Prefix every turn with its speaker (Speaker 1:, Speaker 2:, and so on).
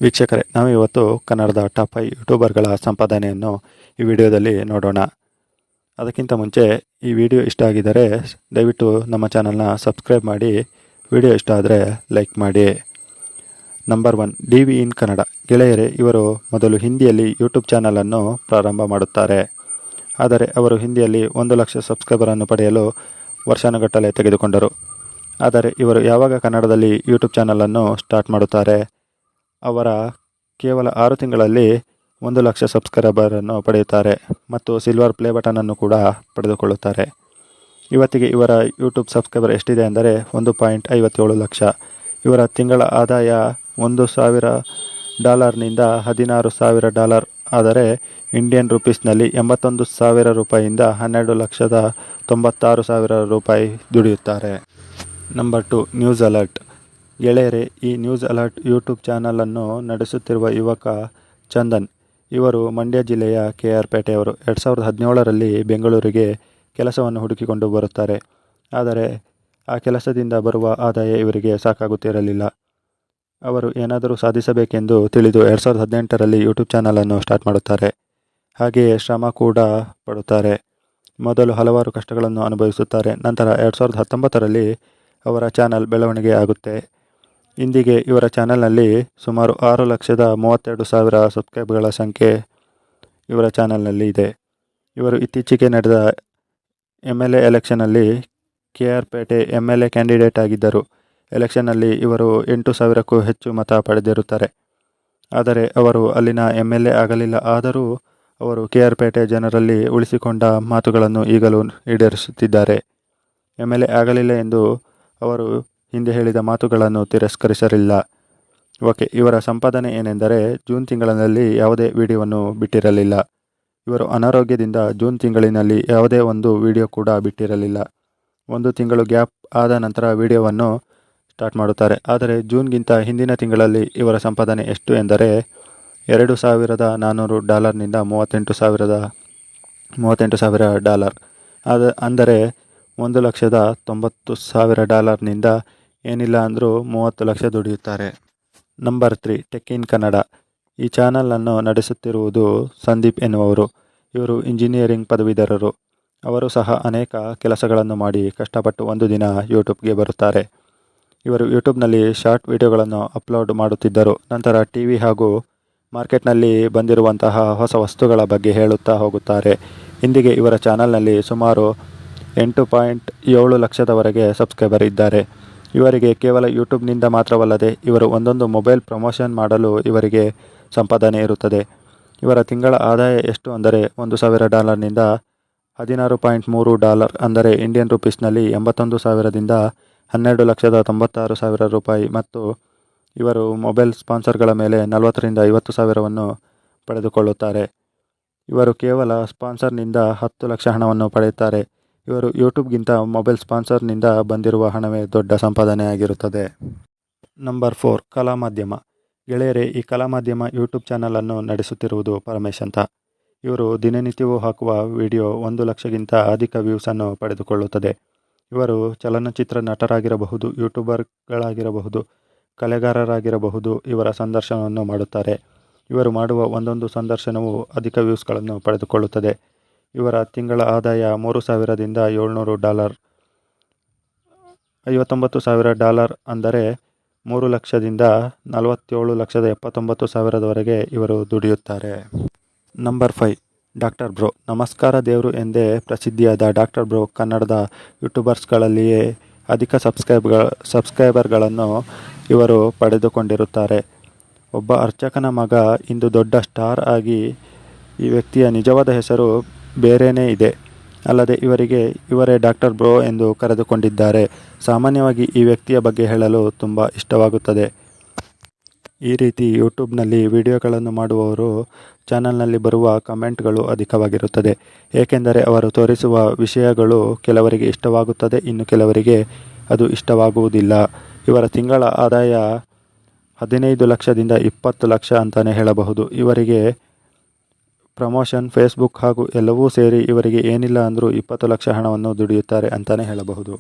Speaker 1: ವೀಕ್ಷಕರೇ, ನಾವು ಇವತ್ತು ಕನ್ನಡದ ಟಾಪ್ 5 ಯೂಟ್ಯೂಬರ್ಗಳ ಸಂಪಾದನೆಯನ್ನು ಈ ವಿಡಿಯೋದಲ್ಲಿ ನೋಡೋಣ. ಅದಕ್ಕಿಂತ ಮುಂಚೆ ಈ ವಿಡಿಯೋ ಇಷ್ಟ ಆಗಿದ್ದರೆ ದಯವಿಟ್ಟು ನಮ್ಮ ಚಾನಲ್ನ ಸಬ್ಸ್ಕ್ರೈಬ್ ಮಾಡಿ. ವಿಡಿಯೋ ಇಷ್ಟ ಆದರೆ ಲೈಕ್ ಮಾಡಿ. ನಂಬರ್ 1, DV ಇನ್ ಕನ್ನಡ. ಗೆಳೆಯರೇ, ಇವರು ಮೊದಲು ಹಿಂದಿಯಲ್ಲಿ ಯೂಟ್ಯೂಬ್ ಚಾನಲನ್ನು ಪ್ರಾರಂಭ ಮಾಡುತ್ತಾರೆ. ಆದರೆ ಅವರು ಹಿಂದಿಯಲ್ಲಿ 1 ಲಕ್ಷ ಸಬ್ಸ್ಕ್ರೈಬರನ್ನು ಪಡೆಯಲು ವರ್ಷಾನುಗಟ್ಟಲೆ ತೆಗೆದುಕೊಂಡರು. ಆದರೆ ಇವರು ಯಾವಾಗ ಕನ್ನಡದಲ್ಲಿ ಯೂಟ್ಯೂಬ್ ಚಾನಲನ್ನು ಸ್ಟಾರ್ಟ್ ಮಾಡುತ್ತಾರೆ, ಅವರ ಕೇವಲ 6 ತಿಂಗಳಲ್ಲಿ 1 ಲಕ್ಷ ಸಬ್ಸ್ಕ್ರೈಬರನ್ನು ಪಡೆಯುತ್ತಾರೆ ಮತ್ತು ಸಿಲ್ವರ್ ಪ್ಲೇ ಬಟನನ್ನು ಕೂಡ ಪಡೆದುಕೊಳ್ಳುತ್ತಾರೆ. ಇವತ್ತಿಗೆ ಇವರ ಯೂಟ್ಯೂಬ್ ಸಬ್ಸ್ಕ್ರೈಬರ್ ಎಷ್ಟಿದೆ ಅಂದರೆ 1.57 ಲಕ್ಷ. ಇವರ ತಿಂಗಳ ಆದಾಯ $1,000ನಿಂದ $16,000, ಆದರೆ ಇಂಡಿಯನ್ ರುಪೀಸ್ನಲ್ಲಿ 81,000 ರೂಪಾಯಿಯಿಂದ $12,96,000 ದುಡಿಯುತ್ತಾರೆ. Number 2, news alert. ಗೆಳೆಯರೇ, ಈ ನ್ಯೂಸ್ ಅಲರ್ಟ್ ಯೂಟ್ಯೂಬ್ ಚಾನಲನ್ನು ನಡೆಸುತ್ತಿರುವ ಯುವಕ ಚಂದನ್. ಇವರು ಮಂಡ್ಯ ಜಿಲ್ಲೆಯ KR ಪೇಟೆಯವರು. 2017ರಲ್ಲಿ ಬೆಂಗಳೂರಿಗೆ ಕೆಲಸವನ್ನು ಹುಡುಕಿಕೊಂಡು ಬರುತ್ತಾರೆ. ಆದರೆ ಆ ಕೆಲಸದಿಂದ ಬರುವ ಆದಾಯ ಇವರಿಗೆ ಸಾಕಾಗುತ್ತಿರಲಿಲ್ಲ. ಅವರು ಏನಾದರೂ ಸಾಧಿಸಬೇಕೆಂದು ತಿಳಿದು 2018ರಲ್ಲಿ ಯೂಟ್ಯೂಬ್ ಚಾನಲನ್ನು ಸ್ಟಾರ್ಟ್ ಮಾಡುತ್ತಾರೆ. ಹಾಗೆಯೇ ಶ್ರಮ ಕೂಡ ಪಡುತ್ತಾರೆ. ಮೊದಲು ಹಲವಾರು ಕಷ್ಟಗಳನ್ನು ಅನುಭವಿಸುತ್ತಾರೆ. ನಂತರ 2019ರಲ್ಲಿ ಅವರ ಚಾನಲ್ ಬೆಳವಣಿಗೆ ಆಗುತ್ತೆ. ಇಂದಿಗೆ ಇವರ ಚಾನಲ್ನಲ್ಲಿ ಸುಮಾರು 6,32,000 ಸಬ್ಸ್ಕ್ರೈಬ್ಗಳ ಸಂಖ್ಯೆ ಇವರ ಚಾನಲ್ನಲ್ಲಿ ಇದೆ. ಇವರು ಇತ್ತೀಚೆಗೆ ನಡೆದ MLA ಎಲೆಕ್ಷನ್ನಲ್ಲಿ KR ಪೇಟೆ MLA ಕ್ಯಾಂಡಿಡೇಟ್ ಆಗಿದ್ದರು. ಎಲೆಕ್ಷನ್ನಲ್ಲಿ ಇವರು 8,000ಕ್ಕೂ ಹೆಚ್ಚು ಮತ ಪಡೆದಿರುತ್ತಾರೆ. ಆದರೆ ಅವರು ಅಲ್ಲಿನ MLA ಆಗಲಿಲ್ಲ. ಆದರೂ ಅವರು KR ಪೇಟೆ ಜನರಲ್ಲಿ ಉಳಿಸಿಕೊಂಡ ಮಾತುಗಳನ್ನು ಈಗಲೂ ಈಡೇರಿಸುತ್ತಿದ್ದಾರೆ. MLA ಆಗಲಿಲ್ಲ ಎಂದು ಅವರು ಹಿಂದೆ ಹೇಳಿದ ಮಾತುಗಳನ್ನು ತಿರಸ್ಕರಿಸಲಿಲ್ಲ. ಓಕೆ, ಇವರ ಸಂಪಾದನೆ ಏನೆಂದರೆ ಜೂನ್ ತಿಂಗಳಿನಲ್ಲಿ ಯಾವುದೇ ವಿಡಿಯೋವನ್ನು ಬಿಟ್ಟಿರಲಿಲ್ಲ. ಇವರು ಅನಾರೋಗ್ಯದಿಂದ ಜೂನ್ ತಿಂಗಳಿನಲ್ಲಿ ಯಾವುದೇ ಒಂದು ವಿಡಿಯೋ ಕೂಡ ಬಿಟ್ಟಿರಲಿಲ್ಲ. 1 ತಿಂಗಳು ಗ್ಯಾಪ್ ಆದ ನಂತರ ವಿಡಿಯೋವನ್ನು ಸ್ಟಾರ್ಟ್ ಮಾಡುತ್ತಾರೆ. ಆದರೆ ಜೂನ್ಗಿಂತ ಹಿಂದಿನ ತಿಂಗಳಲ್ಲಿ ಇವರ ಸಂಪಾದನೆ ಎಷ್ಟು ಎಂದರೆ $2,400ನಿಂದ $38,000, ಅಂದರೆ $1,90,000ನಿಂದ ಏನಿಲ್ಲ ಅಂದರೂ 30 ಲಕ್ಷ ದುಡಿಯುತ್ತಾರೆ. Number 3, tech in Kannada. ಈ ಚಾನಲನ್ನು ನಡೆಸುತ್ತಿರುವುದು ಸಂದೀಪ್ ಎನ್ನುವರು. ಇವರು ಇಂಜಿನಿಯರಿಂಗ್ ಪದವೀಧರರು. ಅವರು ಸಹ ಅನೇಕ ಕೆಲಸಗಳನ್ನು ಮಾಡಿ ಕಷ್ಟಪಟ್ಟು ಒಂದು ದಿನ ಯೂಟ್ಯೂಬ್ಗೆ ಬರುತ್ತಾರೆ. ಇವರು ಯೂಟ್ಯೂಬ್ನಲ್ಲಿ ಶಾರ್ಟ್ ವಿಡಿಯೋಗಳನ್ನು ಅಪ್ಲೋಡ್ ಮಾಡುತ್ತಿದ್ದರು. ನಂತರ TV ಹಾಗೂ ಮಾರ್ಕೆಟ್ನಲ್ಲಿ ಬಂದಿರುವಂತಹ ಹೊಸ ವಸ್ತುಗಳ ಬಗ್ಗೆ ಹೇಳುತ್ತಾ ಹೋಗುತ್ತಾರೆ. ಇಂದಿಗೆ ಇವರ ಚಾನಲ್ನಲ್ಲಿ ಸುಮಾರು 8.7 ಲಕ್ಷದವರೆಗೆ ಸಬ್ಸ್ಕ್ರೈಬರ್ ಇದ್ದಾರೆ. ಇವರಿಗೆ ಕೇವಲ ಯೂಟ್ಯೂಬ್ನಿಂದ ಮಾತ್ರವಲ್ಲದೆ ಇವರು ಒಂದೊಂದು ಮೊಬೈಲ್ ಪ್ರಮೋಷನ್ ಮಾಡಲು ಇವರಿಗೆ ಸಂಪಾದನೆ ಇರುತ್ತದೆ. ಇವರ ತಿಂಗಳ ಆದಾಯ ಎಷ್ಟು ಅಂದರೆ $1,000ನಿಂದ $16.3, ಅಂದರೆ ಇಂಡಿಯನ್ ರುಪೀಸ್ನಲ್ಲಿ 81,000ದಿಂದ $12,96,000 ಮತ್ತು ಇವರು ಮೊಬೈಲ್ ಸ್ಪಾನ್ಸರ್ಗಳ ಮೇಲೆ 40ರಿಂದ 50,000ವನ್ನು ಪಡೆದುಕೊಳ್ಳುತ್ತಾರೆ. ಇವರು ಕೇವಲ ಸ್ಪಾನ್ಸರ್ನಿಂದ 10 ಲಕ್ಷ ಹಣವನ್ನು ಪಡೆಯುತ್ತಾರೆ. ಇವರು ಯೂಟ್ಯೂಬ್ಗಿಂತ ಮೊಬೈಲ್ ಸ್ಪಾನ್ಸರ್ನಿಂದ ಬಂದಿರುವ ಹಣವೇ ದೊಡ್ಡ ಸಂಪಾದನೆಯಾಗಿರುತ್ತದೆ. ನಂಬರ್ 4, ಕಲಾ ಮಾಧ್ಯಮ. ಗೆಳೆಯರೇ, ಈ ಕಲಾ ಮಾಧ್ಯಮ ಯೂಟ್ಯೂಬ್ ಚಾನಲನ್ನು ನಡೆಸುತ್ತಿರುವುದು ಪರಮೇಶ್ ಅಂತ. ಇವರು ದಿನನಿತ್ಯವೂ ಹಾಕುವ ವಿಡಿಯೋ 1 ಲಕ್ಷಗಿಂತ ಅಧಿಕ ವ್ಯೂಸನ್ನು ಪಡೆದುಕೊಳ್ಳುತ್ತದೆ. ಇವರು ಚಲನಚಿತ್ರ ನಟರಾಗಿರಬಹುದು, ಯೂಟ್ಯೂಬರ್ಗಳಾಗಿರಬಹುದು, ಕಲೆಗಾರರಾಗಿರಬಹುದು. ಇವರ ಸಂದರ್ಶನವನ್ನು ಮಾಡುತ್ತಾರೆ. ಇವರು ಮಾಡುವ ಒಂದೊಂದು ಸಂದರ್ಶನವು ಅಧಿಕ ವ್ಯೂಸ್ಗಳನ್ನು ಪಡೆದುಕೊಳ್ಳುತ್ತದೆ. ಇವರ ತಿಂಗಳ ಆದಾಯ $3,000ದಿಂದ $700, $59,000, ಅಂದರೆ 3 ಲಕ್ಷದಿಂದ $47,79,000ವರೆಗೆ ಇವರು ದುಡಿಯುತ್ತಾರೆ. Number 5, doctor bro. ನಮಸ್ಕಾರ ದೇವರು ಎಂದೇ ಪ್ರಸಿದ್ಧಿಯಾದ ಡಾಕ್ಟರ್ ಬ್ರೋ ಕನ್ನಡದ ಯೂಟ್ಯೂಬರ್ಸ್ಗಳಲ್ಲಿಯೇ ಅಧಿಕ ಸಬ್ಸ್ಕ್ರೈಬರ್ಗಳನ್ನು ಇವರು ಪಡೆದುಕೊಂಡಿರುತ್ತಾರೆ. ಒಬ್ಬ ಅರ್ಚಕನ ಮಗ ಇಂದು ದೊಡ್ಡ ಸ್ಟಾರ್ ಆಗಿ ಈ ವ್ಯಕ್ತಿಯ ನಿಜವಾದ ಹೆಸರು ಬೇರೆಯೇ ಇದೆ. ಅಲ್ಲದೆ ಇವರೇ ಡಾಕ್ಟರ್ ಬ್ರೋ ಎಂದು ಕರೆದುಕೊಂಡಿದ್ದಾರೆ. ಸಾಮಾನ್ಯವಾಗಿ ಈ ವ್ಯಕ್ತಿಯ ಬಗ್ಗೆ ಹೇಳಲು ತುಂಬ ಇಷ್ಟವಾಗುತ್ತದೆ. ಈ ರೀತಿ ಯೂಟ್ಯೂಬ್ನಲ್ಲಿ ವಿಡಿಯೋಗಳನ್ನು ಮಾಡುವವರು ಚಾನಲ್ನಲ್ಲಿ ಬರುವ ಕಮೆಂಟ್ಗಳು ಅಧಿಕವಾಗಿರುತ್ತದೆ. ಏಕೆಂದರೆ ಅವರು ತೋರಿಸುವ ವಿಷಯಗಳು ಕೆಲವರಿಗೆ ಇಷ್ಟವಾಗುತ್ತದೆ, ಇನ್ನು ಕೆಲವರಿಗೆ ಅದು ಇಷ್ಟವಾಗುವುದಿಲ್ಲ. ಇವರ ತಿಂಗಳ ಆದಾಯ 15 ಲಕ್ಷದಿಂದ 20 ಲಕ್ಷ ಅಂತಲೇ ಹೇಳಬಹುದು. ಇವರಿಗೆ ಪ್ರಮೋಷನ್, ಫೇಸ್ಬುಕ್ ಹಾಗೂ ಎಲ್ಲವೂ ಸೇರಿ ಇವರಿಗೆ ಏನಿಲ್ಲ ಅಂದರೂ 20 ಲಕ್ಷ ಹಣವನ್ನು ದುಡಿಯುತ್ತಾರೆ ಅಂತಲೇ ಹೇಳಬಹುದು.